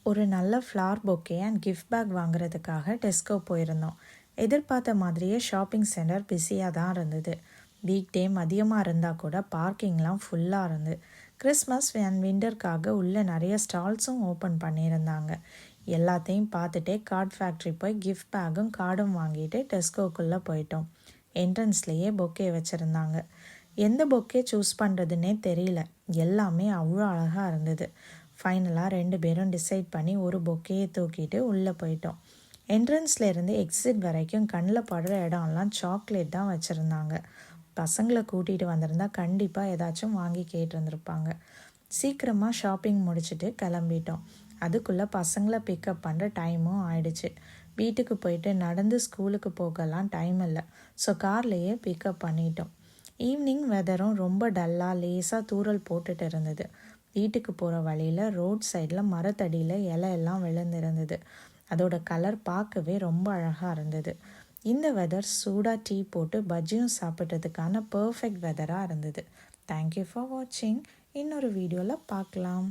ஒரு நல்ல flower bouquet and gift pack வாங்குறதுக்காக டெஸ்கோ போயிருந்தோம். எதிர்பார்த்த மாதிரியே ஷாப்பிங் சென்டர் பிஸியாக தான் இருந்தது. வீக் டே மதியமாக இருந்தால் கூட பார்க்கிங்லாம் ஃபுல்லாக இருந்து. கிறிஸ்மஸ் அண்ட் விண்டருக்காக உள்ள நிறைய ஸ்டால்ஸும் ஓப்பன் பண்ணியிருந்தாங்க. எல்லாத்தையும் பார்த்துட்டே கார்ட் ஃபேக்ட்ரி போய் கிஃப்ட் பேக்கும் கார்டும் வாங்கிட்டு டெஸ்கோக்குள்ளே போயிட்டோம். என்ட்ரன்ஸ்லேயே பொக்கே வச்சுருந்தாங்க. எந்த பொக்கே சூஸ் பண்ணுறதுன்னே தெரியல. எல்லாமே அவ்வளோ அழகாக இருந்தது. ஃபைனலாக 2 பேரும் டிசைட் பண்ணி ஒரு பொக்கையை தூக்கிட்டு உள்ளே போயிட்டோம். என்ட்ரன்ஸ்லேருந்து எக்ஸிட் வரைக்கும் கண்ணில் படுற இடம்லாம் சாக்லேட் தான் வச்சுருந்தாங்க. பசங்களை கூட்டிகிட்டு வந்திருந்தா கண்டிப்பாக ஏதாச்சும் வாங்கி கேட்டிருந்துருப்பாங்க. சீக்கிரமாக ஷாப்பிங் முடிச்சுட்டு கிளம்பிட்டோம். அதுக்குள்ளே பசங்களை பிக்கப் பண்ணுற டைமும் ஆயிடுச்சு. வீட்டுக்கு போயிட்டு நடந்து ஸ்கூலுக்கு போகலாம் டைம் இல்லை. ஸோ கார்லேயே பிக்கப் பண்ணிட்டோம். ஈவினிங் வெதரும் ரொம்ப டல்லாக லேசாக தூறல் போட்டுட்டு இருந்தது. வீட்டுக்கு போகிற வழியில் ரோட் சைடில் மரத்தடியில் இலையெல்லாம் விழுந்திருந்தது. அதோட கலர் பார்க்கவே ரொம்ப அழகாக இருந்தது. இந்த வெதர் சூடாக டீ போட்டு பஜ்ஜியும் சாப்பிட்றதுக்கான பர்ஃபெக்ட் வெதராக இருந்தது. தேங்க்யூ ஃபார் வாட்சிங். இன்னொரு வீடியோவில் பார்க்கலாம்.